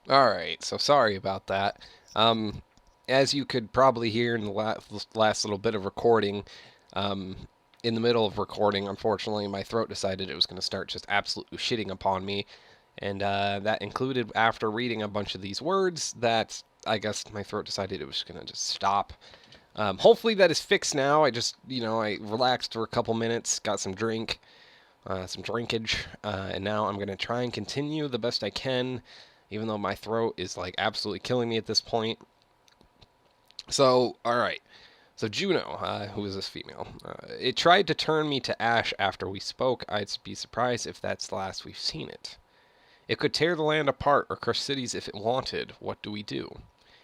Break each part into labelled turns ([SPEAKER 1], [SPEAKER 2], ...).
[SPEAKER 1] Alright, so sorry about that. Um, as you could probably hear in the last little bit of recording, um, in the middle of recording, unfortunately, my throat decided it was going to start just absolutely shitting upon me. And that included after reading a bunch of these words that I guess my throat decided it was going to just stop. Hopefully that is fixed now. I relaxed for a couple minutes, got some drinkage, and now I'm going to try and continue the best I can, even though my throat is like absolutely killing me at this point. So, all right. So Juno, who is this female? It tried to turn me to ash after we spoke. I'd be surprised if that's the last we've seen it. It could tear the land apart or crush cities if it wanted. What do we do?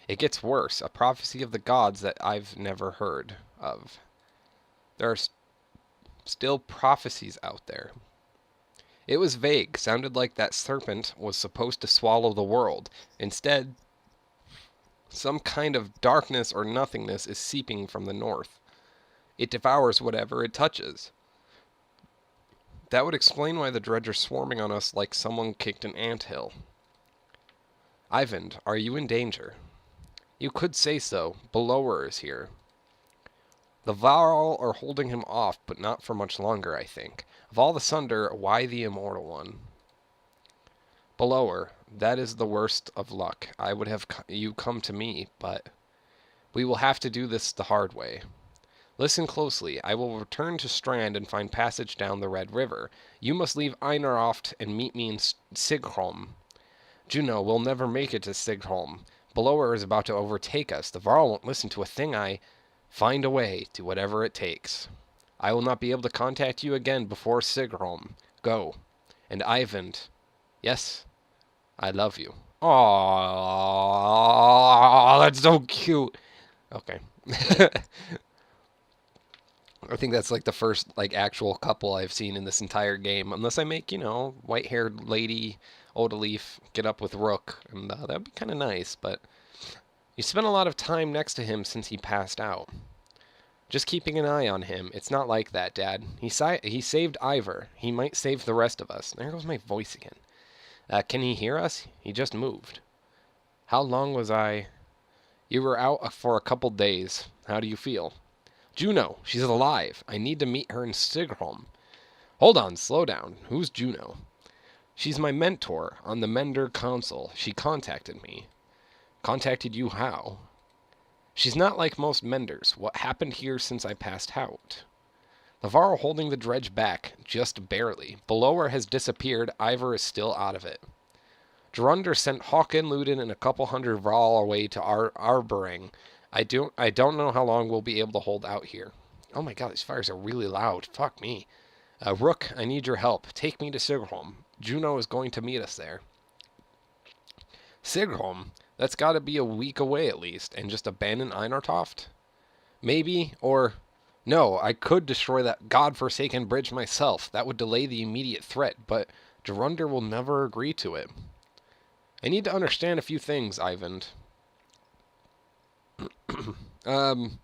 [SPEAKER 1] It gets worse. A prophecy of the gods that I've never heard of. There are still prophecies out there. It was vague, sounded like that serpent was supposed to swallow the world. Instead, some kind of darkness or nothingness is seeping from the north. It devours whatever it touches. That would explain why the dredge are swarming on us like someone kicked an anthill. Ivan, are you in danger? You could say so. Belower is here. The Varl are holding him off, but not for much longer, I think. Of all the Sunder, why the immortal one? Belower, that is the worst of luck. I would have you come to me, but we will have to do this the hard way. Listen closely. I will return to Strand and find passage down the Red River. You must leave Einarhoft and meet me in Sigholm. Juno, we'll never make it to Sigholm. Belower is about to overtake us. The Varl won't listen to a thing I... Find a way, do whatever it takes. I will not be able to contact you again before Sigholm. Go. And Ivan, yes, I love you. Aww, that's so cute. Okay. I think that's like the first like actual couple I've seen in this entire game. Unless I make, white-haired lady Odalif get up with Rook, and that'd be kind of nice. But you spent a lot of time next to him since he passed out. Just keeping an eye on him. It's not like that, Dad. He saved Ivor. He might save the rest of us. There goes my voice again. Can he hear us? He just moved. How long was I? You were out for a couple days. How do you feel? Juno, she's alive. I need to meet her in Sigholm. Hold on, slow down. Who's Juno? She's my mentor on the Mender Council. She contacted me. Contacted you how? She's not like most Menders. What happened here since I passed out? The Varl holding the dredge back, just barely. Belower has disappeared. Ivor is still out of it. Drunder sent Hawken, Luden, and a couple hundred Vrall away to Arborang. I don't know how long we'll be able to hold out here. Oh my god, these fires are really loud. Fuck me. Rook, I need your help. Take me to Sigholm. Juno is going to meet us there. Sigholm? That's got to be a week away at least, and just abandon Einartoft? Maybe, or... No, I could destroy that godforsaken bridge myself. That would delay the immediate threat, but Drunder will never agree to it. I need to understand a few things, Ivan. um,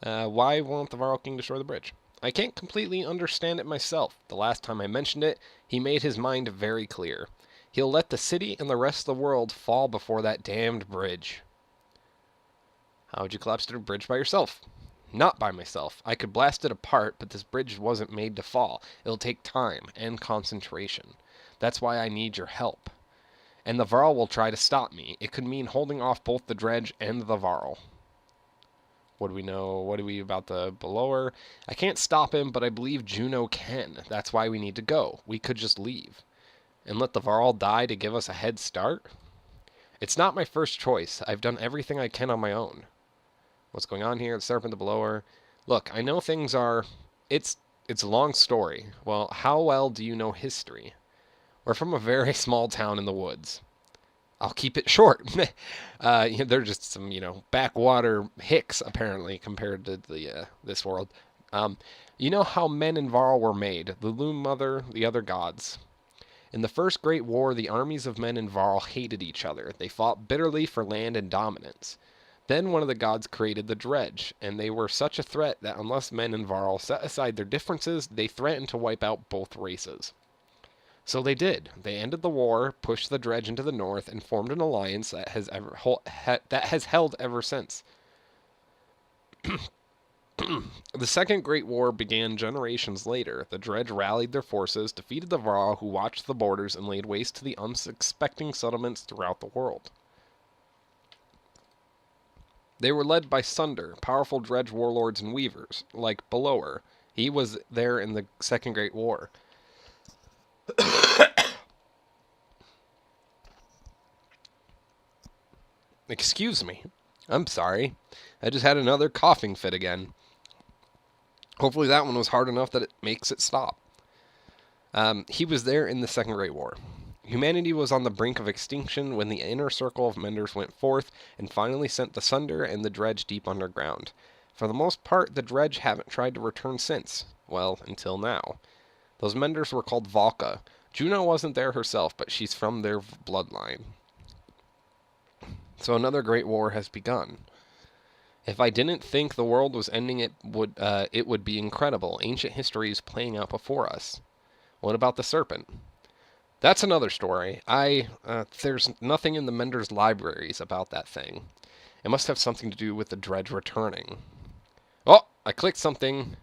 [SPEAKER 1] why won't the Varl King destroy the bridge? I can't completely understand it myself. The last time I mentioned it, he made his mind very clear. He'll let the city and the rest of the world fall before that damned bridge. How would you collapse the bridge by yourself? Not by myself. I could blast it apart, but this bridge wasn't made to fall. It'll take time and concentration. That's why I need your help. And the Varl will try to stop me. It could mean holding off both the dredge and the Varl. What do we know? What do we about the Belower? I can't stop him, but I believe Juno can. That's why we need to go. We could just leave. And let the Varl die to give us a head start? It's not my first choice. I've done everything I can on my own. What's going on here? The Serpent, the Belower. Look, I know things are... It's a long story. Well, how well do you know history? We're from a very small town in the woods. I'll keep it short. They're just some, backwater hicks, apparently, compared to this world. You know how men and Varl were made, the Loom Mother, the other gods. In the First Great War, the armies of men and Varl hated each other. They fought bitterly for land and dominance. Then one of the gods created the dredge, and they were such a threat that unless men and Varl set aside their differences, they threatened to wipe out both races. So they did. They ended the war, pushed the dredge into the north, and formed an alliance that has held ever since. The Second Great War began generations later. The dredge rallied their forces, defeated the Varl, who watched the borders, and laid waste to the unsuspecting settlements throughout the world. They were led by Sunder, powerful dredge warlords and weavers, like Belower. He was there in the Second Great War. Excuse me. I'm sorry. I just had another coughing fit again. Hopefully that one was hard enough that it makes it stop. He was there in the Second Great War. Humanity was on the brink of extinction when the inner circle of menders went forth and finally sent the Sunder and the dredge deep underground. For the most part, the dredge haven't tried to return since. Well, until now. Those menders were called Valka. Juno wasn't there herself, but she's from their bloodline. So another great war has begun. If I didn't think the world was ending, it would be incredible. Ancient history is playing out before us. What about the serpent? That's another story. There's nothing in the Mender's libraries about that thing. It must have something to do with the dredge returning. Oh, I clicked something.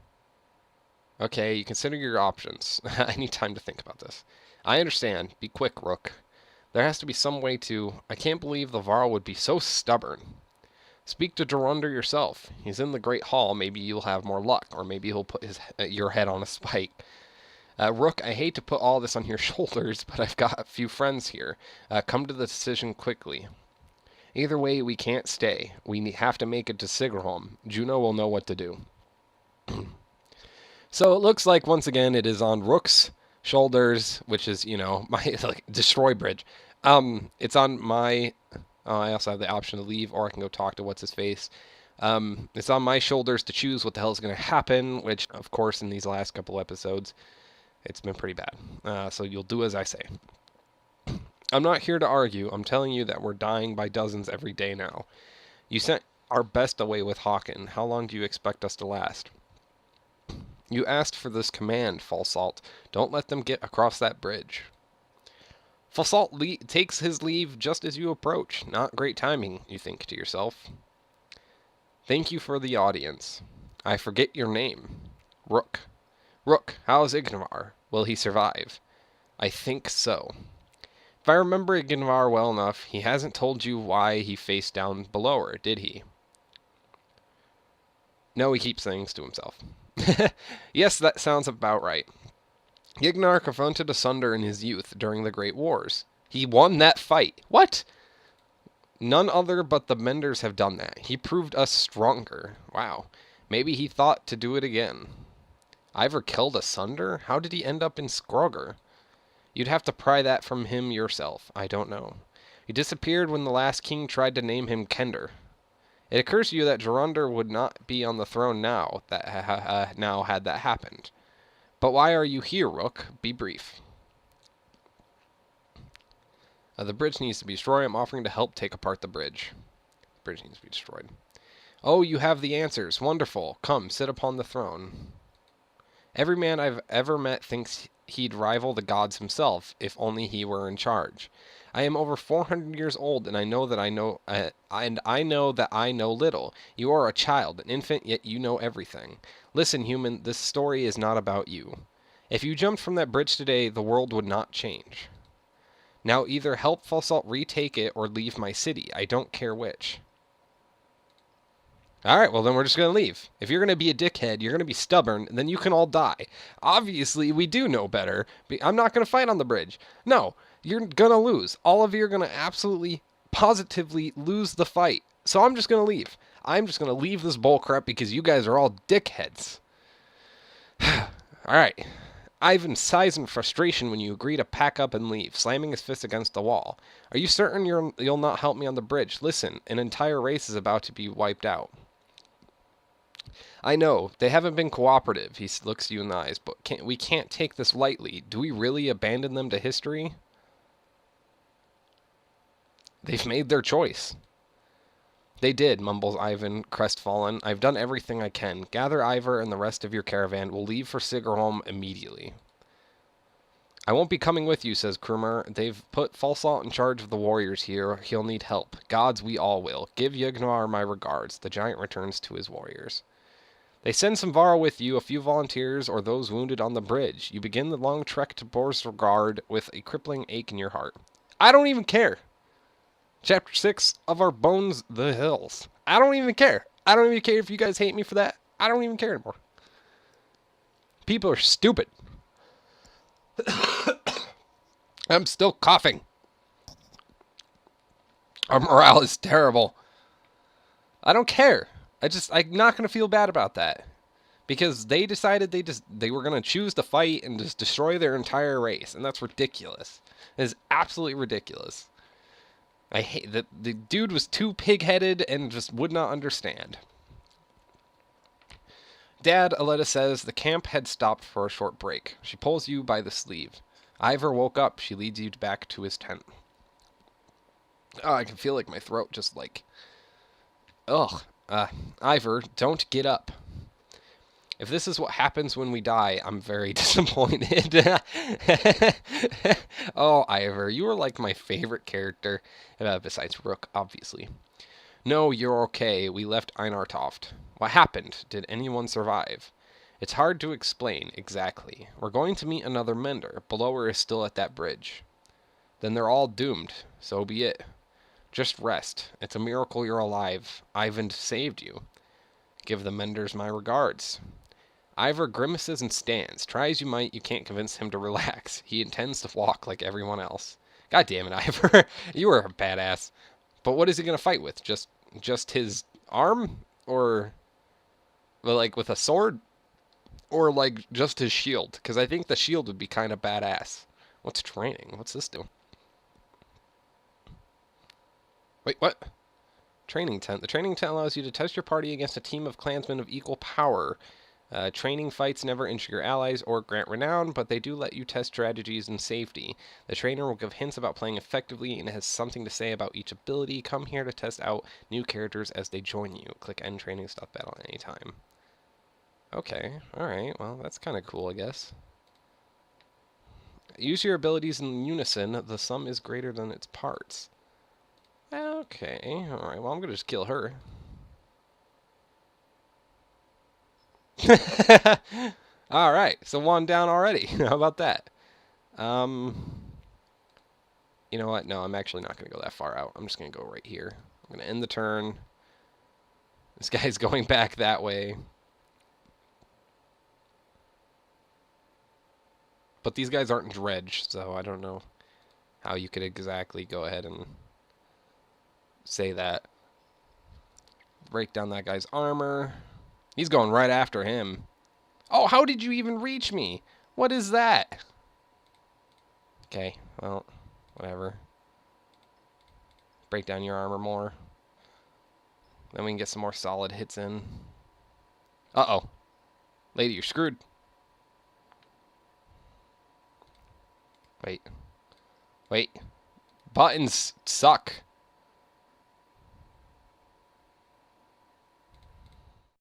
[SPEAKER 1] Okay, you consider your options. I need time to think about this. I understand. Be quick, Rook. There has to be some way to... I can't believe the Varl would be so stubborn. Speak to Durandar yourself. He's in the Great Hall. Maybe you'll have more luck, or maybe he'll put your head on a spike. Rook, I hate to put all this on your shoulders, but I've got a few friends here. Come to the decision quickly. Either way, we can't stay. We have to make it to Sigrholm. Juno will know what to do. So it looks like, once again, it is on Rook's shoulders, which is, my destroy bridge. It's on my... I also have the option to leave, or I can go talk to what's-his-face. It's on my shoulders to choose what the hell is going to happen, which, of course, in these last couple episodes, it's been pretty bad. So you'll do as I say. I'm not here to argue. I'm telling you that we're dying by dozens every day now. You sent our best away with Hawken. How long do you expect us to last? You asked for this command, Falsalt. Don't let them get across that bridge. Falsalt takes his leave just as you approach. Not great timing, you think to yourself. Thank you for the audience. I forget your name. Rook. Rook, how's Ignivar? Will he survive? I think so. If I remember Ignivar well enough, he hasn't told you why he faced down Belower, did he? No, he keeps things to himself. Yes, that sounds about right. Ignar confronted Asunder in his youth during the Great Wars. He won that fight. What? None other but the Menders have done that. He proved us stronger. Wow. Maybe he thought to do it again. Ivor killed Asunder? How did he end up in Skroger? You'd have to pry that from him yourself. I don't know. He disappeared when the last king tried to name him Kender. It occurs to you that Durandar would not be on the throne now had that happened. But why are you here, Rook? Be brief. The bridge needs to be destroyed. I'm offering to help take apart the bridge. The bridge needs to be destroyed. Oh, you have the answers. Wonderful. Come, sit upon the throne. Every man I've ever met thinks he'd rival the gods himself, if only he were in charge. I am over 400 years old, and I know that I know little. You are a child, an infant, yet you know everything. Listen, human, this story is not about you. If you jumped from that bridge today, the world would not change. Now either help Falsalt retake it or leave my city. I don't care which. Alright, well then we're just going to leave. If you're going to be a dickhead, you're going to be stubborn, then you can all die. Obviously, we do know better. I'm not going to fight on the bridge. No, you're going to lose. All of you are going to absolutely, positively lose the fight. So I'm just going to leave. I'm just going to leave this bullcrap because you guys are all dickheads. Alright. Ivan sighs in frustration when you agree to pack up and leave, slamming his fist against the wall. Are you certain you'll not help me on the bridge? Listen, an entire race is about to be wiped out. I know, they haven't been cooperative, he looks you in the eyes, but we can't take this lightly. Do we really abandon them to history? They've made their choice. They did, mumbles Ivan, crestfallen. I've done everything I can. Gather Ivor and the rest of your caravan. We'll leave for Sigrholm immediately. I won't be coming with you, says Krumer. They've put Falsalt in charge of the warriors here. He'll need help. Gods, we all will. Give Yugnar my regards. The giant returns to his warriors. They send some Varl with you, a few volunteers, or those wounded on the bridge. You begin the long trek to Borsgard with a crippling ache in your heart. I don't even care. Chapter 6 of our Bones the Hills. I don't even care. I don't even care if you guys hate me for that. I don't even care anymore. People are stupid. I'm still coughing. Our morale is terrible. I don't care. I'm not going to feel bad about that. Because they decided they were going to choose to fight and just destroy their entire race. And that's ridiculous. It is absolutely ridiculous. I hate that the dude was too pig-headed and just would not understand. Dad, Aletta says, the camp had stopped for a short break. She pulls you by the sleeve. Ivor woke up. She leads you back to his tent. Oh, I can feel like my throat just like... Ugh. Ivor, don't get up. If this is what happens when we die, I'm very disappointed. Oh, Ivor, you are like my favorite character, besides Rook, obviously. No, you're okay. We left Einartoft. What happened? Did anyone survive? It's hard to explain, exactly. We're going to meet another mender. Blower is still at that bridge. Then they're all doomed. So be it. Just rest. It's a miracle you're alive. Ivan saved you. Give the menders my regards. Ivor grimaces and stands. Try as you might, you can't convince him to relax. He intends to walk like everyone else. God damn it, Ivor. You are a badass. But what is he going to fight with? Just his arm? Or, well, like, with a sword? Or, like, just his shield? Because I think the shield would be kind of badass. What's training? What's this do? Wait, what? Training tent. The training tent allows you to test your party against a team of clansmen of equal power. Training fights never injure your allies or grant renown, but they do let you test strategies and safety. The trainer will give hints about playing effectively and has something to say about each ability. Come here to test out new characters as they join you. Click End Training Stop Battle anytime. Okay, alright, well, that's kind of cool, I guess. Use your abilities in unison. The sum is greater than its parts. Okay, alright, well, I'm gonna just kill her. Alright, so one down already. How about that? You know what? No, I'm actually not going to go that far out. I'm just going to go right here. I'm going to end the turn. This guy's going back that way. But these guys aren't dredge, so I don't know how you could exactly go ahead and say that. Break down that guy's armor. He's going right after him. Oh, how did you even reach me? What is that? Okay, well, whatever. Break down your armor more. Then we can get some more solid hits in. Uh-oh. Lady, you're screwed. Wait. Wait. Buttons suck.